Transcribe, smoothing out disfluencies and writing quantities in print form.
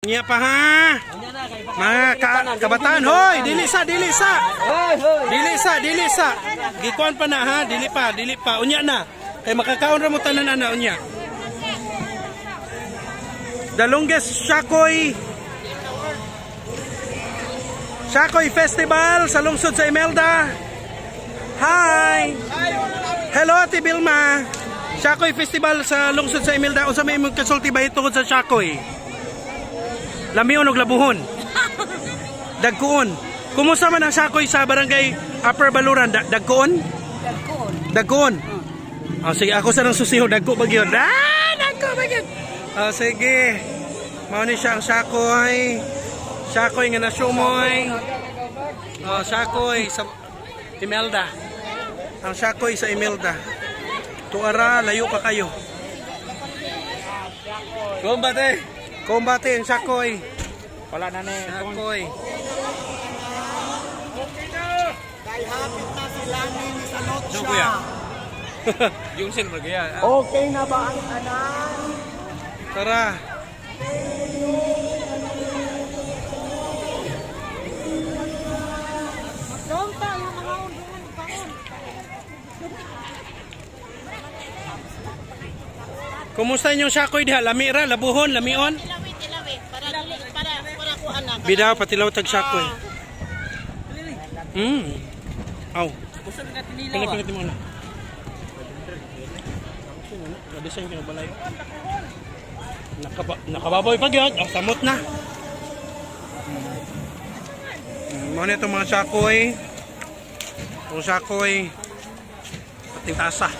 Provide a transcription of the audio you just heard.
Nya pa ha. Mga kabataan, hoy, dili sa. Gikuan pa na ha, dili pa. Unya na. Kay makakaon ra mo tanan ana unya. The longest Shakoy Festival sa lungsod sa Imelda. Hi. Hello Ate Bilma. Shakoy Festival sa lungsod sa Imelda. Unsa may imong kasulti ba tungod sa Shakoy? Lamion ug labuhon. Dagkuon. Kumusta man ang Shakoy sa barangay Upper Baluran? Dagkuon? Dagkuon. Oh, sige, ako sa nang susiho dagko ba gyud? Dagko ba gyud? Oh, sige. Mao ni siya ang Shakoy. Shakoy nga nasumoy. Oh, Shakoy sa Imelda. Ang Shakoy sa Imelda. Tuara, layo pa kayo. Kombate ang Shakoy. Wala na ni Shakoy. Kay hapit na sila ni sa Lotsa. kuya. Yung sin magaya. Okay na ba ang anak? Tara. Kumusta inyong Shakoy diha? Lamira, labuhon, lamion? Ilawi. Para kuan na. Bidaw patilaw tag Shakoy. Aw. Gusto nga tinilaw. Pingat mo na. Design kina balay. Nakababoy pag yun. Oh, samot na. Mga nito mga Shakoy. Ang Shakoy. Pating tasa.